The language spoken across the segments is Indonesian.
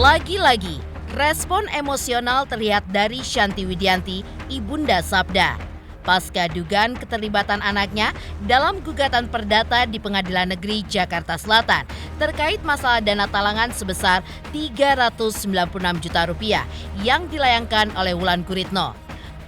Lagi-lagi, respon emosional terlihat dari Shanty Widianty, ibunda Sabda. Pasca dugaan keterlibatan anaknya dalam gugatan perdata di Pengadilan Negeri Jakarta Selatan terkait masalah dana talangan sebesar Rp396 juta yang dilayangkan oleh Wulan Guritno.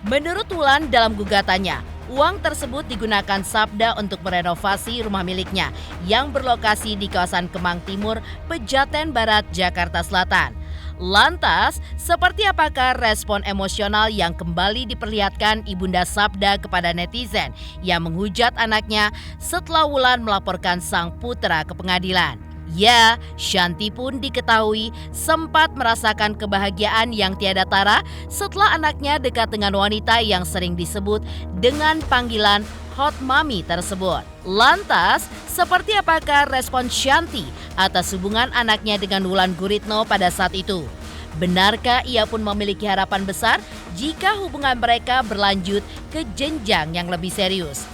Menurut Wulan dalam gugatannya, uang tersebut digunakan Sabda untuk merenovasi rumah miliknya yang berlokasi di kawasan Kemang Timur, Pejaten Barat, Jakarta Selatan. Lantas, seperti apakah respon emosional yang kembali diperlihatkan ibunda Sabda kepada netizen yang menghujat anaknya setelah Wulan melaporkan sang putra ke pengadilan? Ya, Shanty pun diketahui sempat merasakan kebahagiaan yang tiada tara setelah anaknya dekat dengan wanita yang sering disebut dengan panggilan Hot Mommy tersebut. Lantas, seperti apakah respon Shanty atas hubungan anaknya dengan Wulan Guritno pada saat itu? Benarkah ia pun memiliki harapan besar jika hubungan mereka berlanjut ke jenjang yang lebih serius?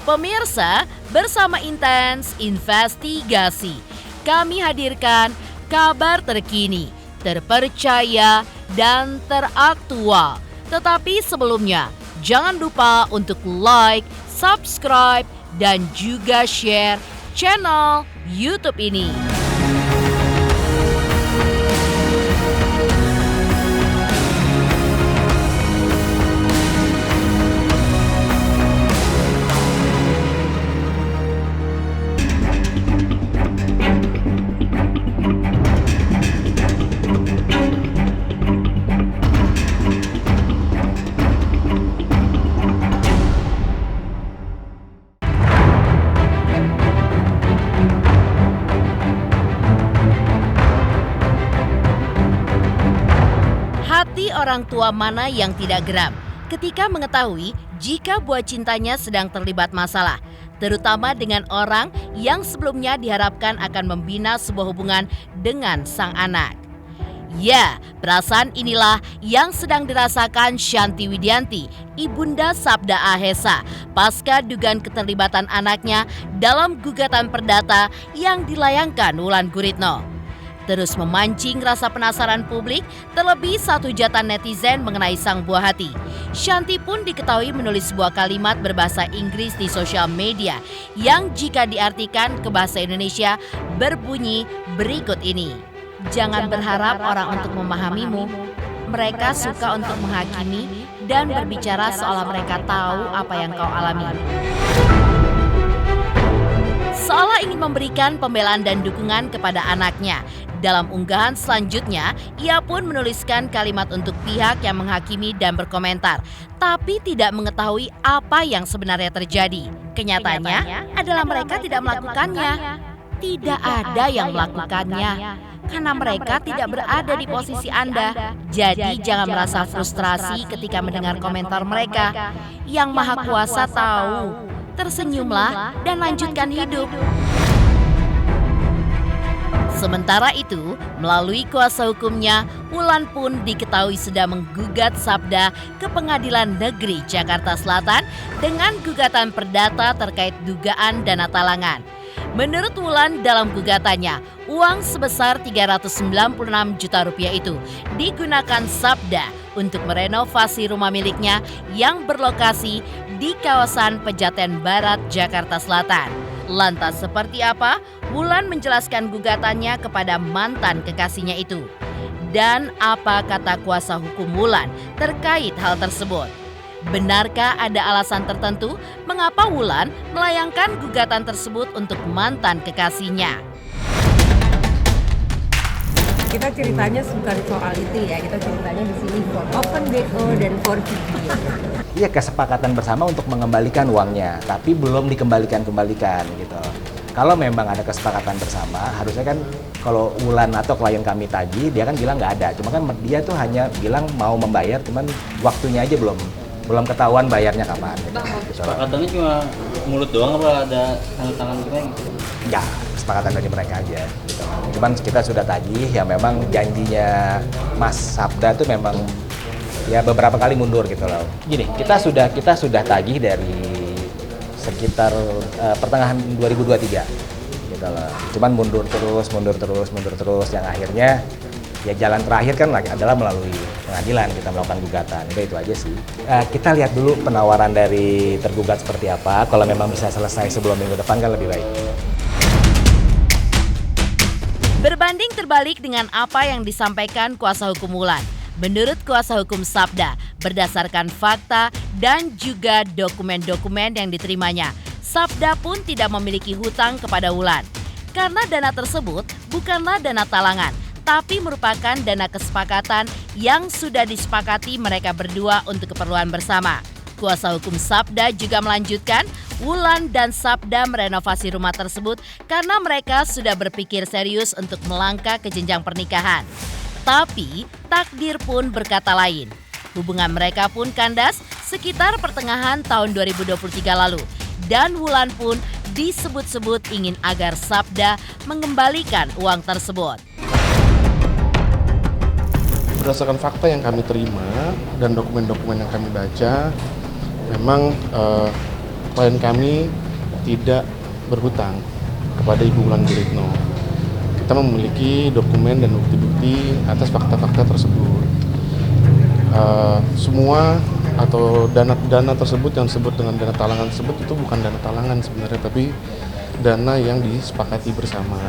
Pemirsa, bersama Intens Investigasi, kami hadirkan kabar terkini, terpercaya, dan teraktual. Tetapi sebelumnya, jangan lupa untuk like, subscribe, dan juga share channel YouTube ini. Hati orang tua mana yang tidak geram ketika mengetahui jika buah cintanya sedang terlibat masalah, terutama dengan orang yang sebelumnya diharapkan akan membina sebuah hubungan dengan sang anak. Ya, perasaan inilah yang sedang dirasakan Shanty Widianty, ibunda Sabda Ahesa, pasca dugaan keterlibatan anaknya dalam gugatan perdata yang dilayangkan Wulan Guritno. Terus memancing rasa penasaran publik, terlebih satu hujatan netizen mengenai sang buah hati. Shanty pun diketahui menulis sebuah kalimat berbahasa Inggris di sosial media yang jika diartikan ke bahasa Indonesia berbunyi berikut ini. Jangan berharap orang untuk memahamimu. Mereka suka untuk menghakimi dan berbicara seolah mereka tahu apa yang kau alami. Seolah ingin memberikan pembelaan dan dukungan kepada anaknya. Dalam unggahan selanjutnya, ia pun menuliskan kalimat untuk pihak yang menghakimi dan berkomentar, tapi tidak mengetahui apa yang sebenarnya terjadi. Kenyataannya adalah mereka tidak melakukannya. Tidak ada yang melakukannya, karena mereka tidak berada di posisi Anda. Jadi jangan merasa frustrasi ketika mendengar komentar mereka. Yang Maha Kuasa tahu. Tersenyumlah dan lanjutkan hidup. Sementara itu, melalui kuasa hukumnya, Wulan pun diketahui sudah menggugat Sabda ke Pengadilan Negeri Jakarta Selatan dengan gugatan perdata terkait dugaan dana talangan. Menurut Wulan dalam gugatannya, uang sebesar Rp396 juta itu digunakan Sabda untuk merenovasi rumah miliknya yang berlokasi di kawasan Pejaten Barat, Jakarta Selatan. Lantas seperti apa? Wulan menjelaskan gugatannya kepada mantan kekasihnya itu. Dan apa kata kuasa hukum Wulan terkait hal tersebut? Benarkah ada alasan tertentu mengapa Wulan melayangkan gugatan tersebut untuk mantan kekasihnya? Kita ceritanya bukan soal itu ya, kita ceritanya di sini for open BO dan for video. Iya, kesepakatan bersama untuk mengembalikan uangnya, tapi belum dikembalikan gitu. Kalau memang ada kesepakatan bersama, harusnya kan kalau Wulan atau klien kami tagih, dia kan bilang nggak ada. Cuma kan dia tuh hanya bilang mau membayar, cuman waktunya aja belum ketahuan bayarnya kapan. Kesepakatannya cuma mulut doang apa ada tanda tangan gitu? Ya, kesepakatan dari mereka aja. Gitu. Cuman kita sudah tagih, ya memang janjinya Mas Sabda tuh memang ya beberapa kali mundur gitu loh. Gini, kita sudah tagih dari sekitar pertengahan 2023 gitu loh. Cuman mundur terus yang akhirnya Ya jalan terakhir kan adalah melalui pengadilan, kita melakukan gugatan. Itu aja sih. Kita lihat dulu penawaran dari tergugat seperti apa. Kalau memang bisa selesai sebelum minggu depan kan lebih baik. Berbanding terbalik dengan apa yang disampaikan kuasa hukum Wulan. Menurut kuasa hukum Sabda, berdasarkan fakta dan juga dokumen-dokumen yang diterimanya, Sabda pun tidak memiliki hutang kepada Wulan. Karena dana tersebut bukanlah dana talangan, tapi merupakan dana kesepakatan yang sudah disepakati mereka berdua untuk keperluan bersama. Kuasa hukum Sabda juga melanjutkan, Wulan dan Sabda merenovasi rumah tersebut karena mereka sudah berpikir serius untuk melangkah ke jenjang pernikahan. Tapi takdir pun berkata lain. Hubungan mereka pun kandas sekitar pertengahan tahun 2023 lalu. Dan Wulan pun disebut-sebut ingin agar Sabda mengembalikan uang tersebut. Berdasarkan fakta yang kami terima dan dokumen-dokumen yang kami baca, memang klien kami tidak berhutang kepada Ibu Wulan Guritno. Kita memiliki dokumen dan bukti-bukti atas fakta-fakta tersebut. Semua atau dana tersebut yang disebut dengan dana talangan tersebut itu bukan dana talangan sebenarnya, tapi dana yang disepakati bersama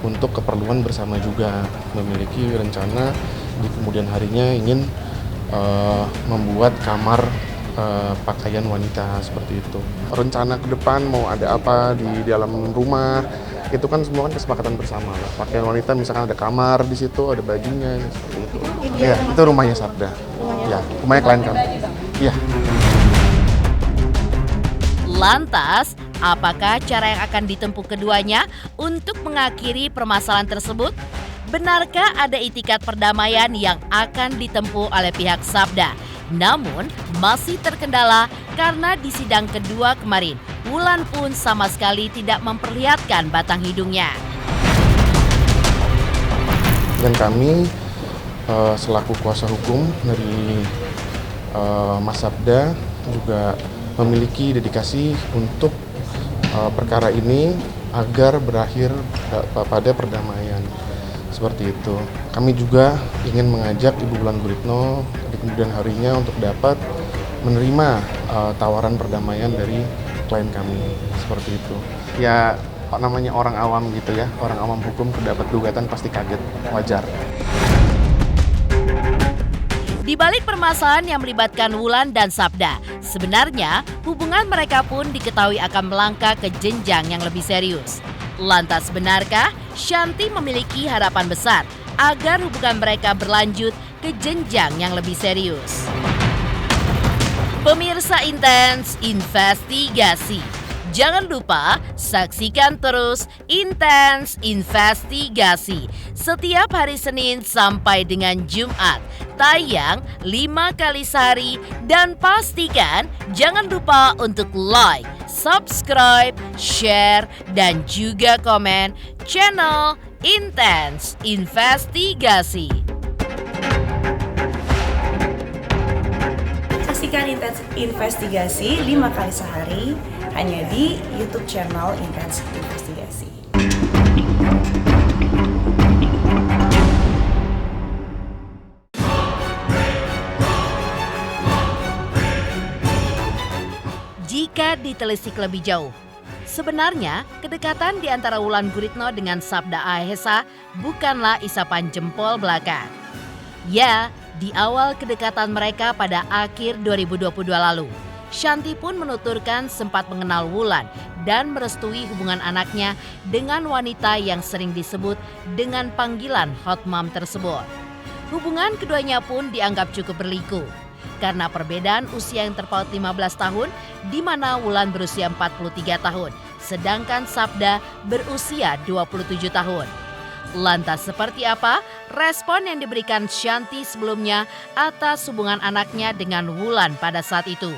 untuk keperluan bersama juga. Memiliki rencana di kemudian harinya ingin membuat kamar pakaian wanita seperti itu. Rencana ke depan mau ada apa di dalam rumah, itu kan semua kan kesepakatan bersama. Pakaian wanita misalkan ada kamar di situ, ada bajunya seperti itu. Ya, itu rumahnya Sabda. Ya, rumahnya klien kami. Iya. Lantas, apakah cara yang akan ditempuh keduanya untuk mengakhiri permasalahan tersebut? Benarkah ada itikat perdamaian yang akan ditempuh oleh pihak Sabda? Namun, masih terkendala karena di sidang kedua kemarin, Wulan pun sama sekali tidak memperlihatkan batang hidungnya. Dan kami selaku kuasa hukum dari Mas Sabda juga memiliki dedikasi untuk perkara ini agar berakhir pada perdamaian. Seperti itu. Kami juga ingin mengajak Ibu Wulan Guritno di kemudian harinya untuk dapat menerima tawaran perdamaian dari klien kami. Seperti itu. Ya namanya orang awam gitu ya, orang awam hukum dapat gugatan pasti kaget, wajar. Di balik permasalahan yang melibatkan Wulan dan Sabda, sebenarnya hubungan mereka pun diketahui akan melangkah ke jenjang yang lebih serius. Lantas benarkah Shanti memiliki harapan besar agar hubungan mereka berlanjut ke jenjang yang lebih serius? Pemirsa Intens Investigasi, jangan lupa saksikan terus Intens Investigasi setiap hari Senin sampai dengan Jumat, tayang 5 kali sehari, dan pastikan jangan lupa untuk like, subscribe, share, dan juga komen channel Intens Investigasi. Saksikan Intens Investigasi 5 kali sehari hanya di YouTube channel Intens Investigasi. Jika ditelisik lebih jauh, sebenarnya kedekatan di antara Wulan Guritno dengan Sabda Ahesa bukanlah isapan jempol belaka. Ya, di awal kedekatan mereka pada akhir 2022 lalu, Shanti pun menuturkan sempat mengenal Wulan dan merestui hubungan anaknya dengan wanita yang sering disebut dengan panggilan hot mom tersebut. Hubungan keduanya pun dianggap cukup berliku karena perbedaan usia yang terpaut 15 tahun, di mana Wulan berusia 43 tahun, sedangkan Sabda berusia 27 tahun. Lantas seperti apa respon yang diberikan Shanti sebelumnya atas hubungan anaknya dengan Wulan pada saat itu?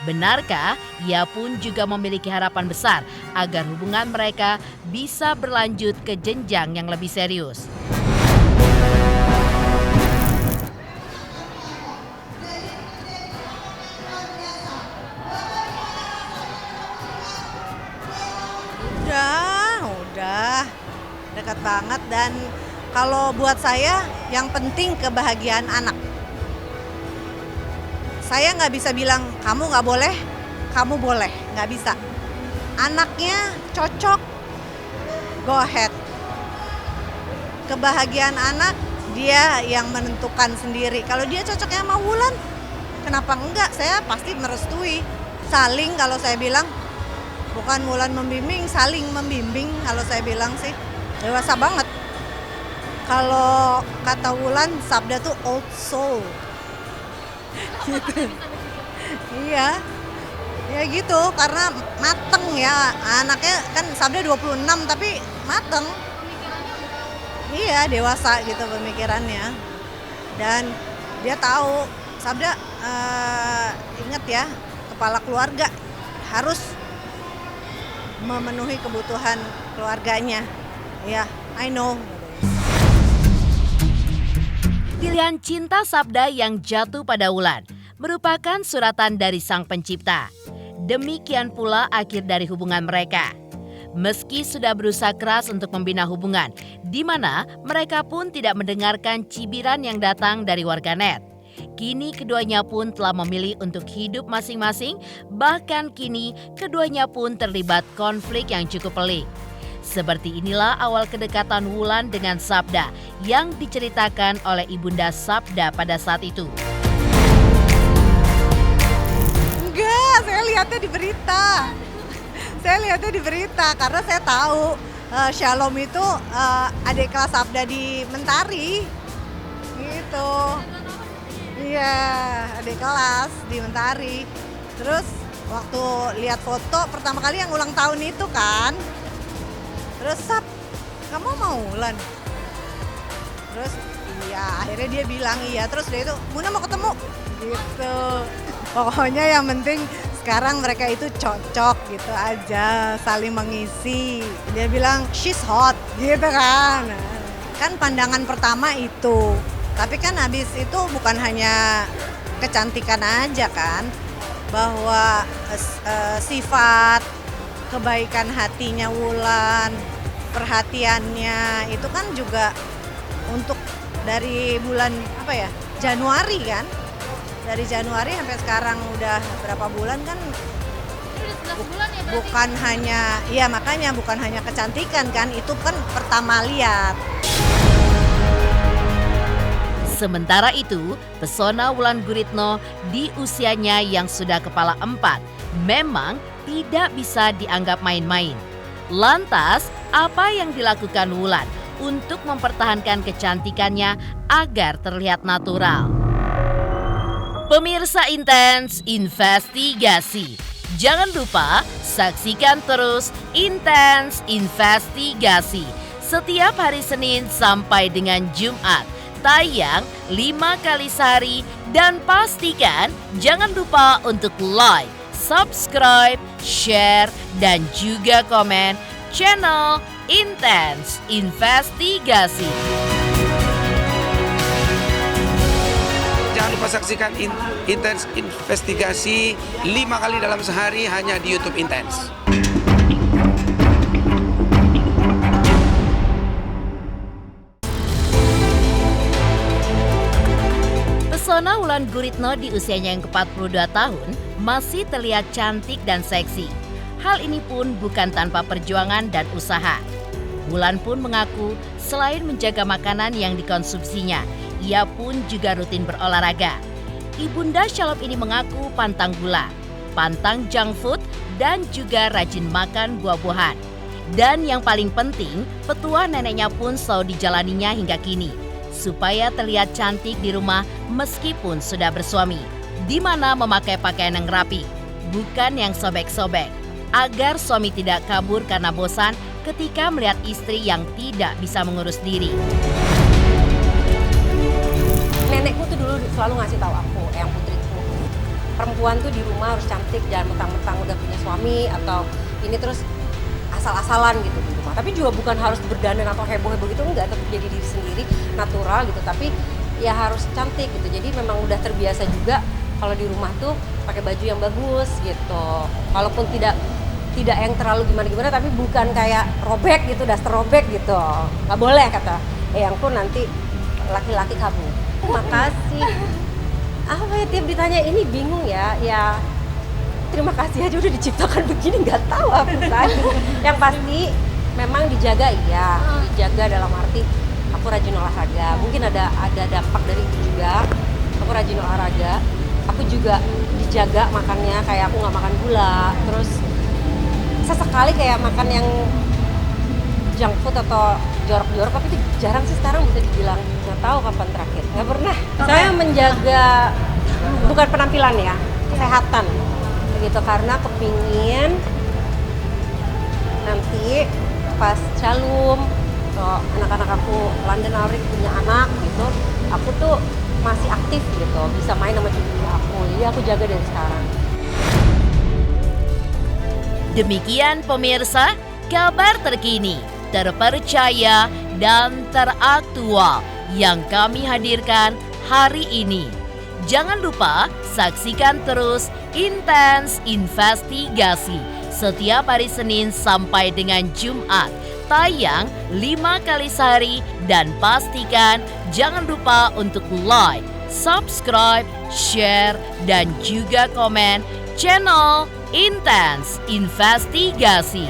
Benarkah ia pun juga memiliki harapan besar agar hubungan mereka bisa berlanjut ke jenjang yang lebih serius? Udah dekat banget dan Kalau buat saya yang penting kebahagiaan anak. Saya nggak bisa bilang kamu nggak boleh, kamu boleh, nggak bisa. Anaknya cocok, go ahead. Kebahagiaan anak dia yang menentukan sendiri. Kalau dia cocoknya sama Wulan, kenapa enggak? Saya pasti merestui. Saling kalau saya bilang, bukan Wulan membimbing, saling membimbing kalau saya bilang sih. Dewasa banget. Kalau kata Wulan, Sabda tuh old soul. Gitu. Iya. Ya gitu, karena mateng ya. Anaknya kan Sabda 26 tapi mateng. Iya, dewasa gitu pemikirannya. Dan dia tahu, Sabda ingat ya, kepala keluarga harus memenuhi kebutuhan keluarganya. Ya, I know. Pilihan cinta Sabda yang jatuh pada Wulan merupakan suratan dari Sang Pencipta. Demikian pula akhir dari hubungan mereka. Meski sudah berusaha keras untuk membina hubungan, di mana mereka pun tidak mendengarkan cibiran yang datang dari warganet. Kini keduanya pun telah memilih untuk hidup masing-masing, bahkan kini keduanya pun terlibat konflik yang cukup pelik. Seperti inilah awal kedekatan Wulan dengan Sabda yang diceritakan oleh Ibunda Sabda pada saat itu. Enggak, saya lihatnya di berita. Saya lihatnya di berita karena saya tahu Shalom itu adik kelas Sabda di Mentari. Gitu. Iya, adik kelas di Mentari. Terus waktu lihat foto pertama kali yang ulang tahun itu kan. Terus Sab, kamu mau Wulan? Terus iya, akhirnya dia bilang iya. Terus dia itu, Bunda mau ketemu. Gitu. Pokoknya yang penting sekarang mereka itu cocok gitu aja, saling mengisi. Dia bilang she's hot gitu kan. Kan pandangan pertama itu. Tapi kan habis itu bukan hanya kecantikan aja kan. Bahwa sifat, kebaikan hatinya Wulan, perhatiannya itu kan juga untuk dari bulan Januari kan. Dari Januari sampai sekarang udah berapa bulan kan, bukan hanya, iya makanya bukan hanya kecantikan kan, itu kan pertama lihat. Sementara itu, pesona Wulan Guritno di usianya yang sudah kepala 4 memang tidak bisa dianggap main-main. Lantas, apa yang dilakukan Wulan untuk mempertahankan kecantikannya agar terlihat natural? Pemirsa Intens Investigasi, jangan lupa saksikan terus Intens Investigasi setiap hari Senin sampai dengan Jumat. Tayang 5 kali sehari dan pastikan jangan lupa untuk like, subscribe, share, dan juga komen channel Intens Investigasi. Jangan lupa saksikan Intens Investigasi 5 kali dalam sehari hanya di YouTube Intens. Pesona Wulan Guritno di usianya yang ke-42 tahun masih terlihat cantik dan seksi. Hal ini pun bukan tanpa perjuangan dan usaha. Wulan pun mengaku selain menjaga makanan yang dikonsumsinya, ia pun juga rutin berolahraga. Ibunda Shalom ini mengaku pantang gula, pantang junk food, dan juga rajin makan buah-buahan. Dan yang paling penting, petua neneknya pun selalu dijalaninya hingga kini, supaya terlihat cantik di rumah meskipun sudah bersuami, di mana memakai pakaian yang rapi, bukan yang sobek-sobek, agar suami tidak kabur karena bosan ketika melihat istri yang tidak bisa mengurus diri. Nenekku tuh dulu selalu ngasih tahu aku, yang putriku, perempuan tuh di rumah harus cantik, jangan mentang-mentang udah punya suami atau ini terus asal-asalan gitu di rumah. Tapi juga bukan harus berdandan atau heboh-heboh gitu, enggak, tetap jadi diri sendiri, natural gitu. Tapi ya harus cantik gitu. Jadi memang udah terbiasa juga kalau di rumah tuh pakai baju yang bagus gitu. Walaupun tidak yang terlalu gimana-gimana, tapi bukan kayak robek gitu, daster robek gitu. Nggak boleh kata Eyangku nanti laki-laki kamu. Makasih. Apa ya, tiap ditanya ini bingung ya. Ya terima kasih aja udah diciptakan begini, nggak tahu aku tadi. Yang pasti memang dijaga, iya, dijaga dalam arti aku rajin olahraga. Mungkin ada dampak dari itu juga. Aku rajin olahraga. Aku juga dijaga makannya, kayak aku nggak makan gula. Terus sesekali kayak makan yang junk food atau jorok-jorok, tapi itu jarang sih sekarang, bisa dibilang. Nggak tahu kapan terakhir, nggak pernah. Saya menjaga bukan penampilan ya, kesehatan begitu, karena kepingin nanti pas Shalom atau anak-anak aku London Aurik punya anak gitu, aku tuh masih aktif gitu, bisa main sama cucu aku, jadi aku jaga dari sekarang. Demikian pemirsa, kabar terkini, terpercaya, dan teraktual yang kami hadirkan hari ini. Jangan lupa saksikan terus Intens Investigasi setiap hari Senin sampai dengan Jumat, tayang 5 kali sehari, dan pastikan jangan lupa untuk like, subscribe, share, dan juga komen channel Intens Investigasi.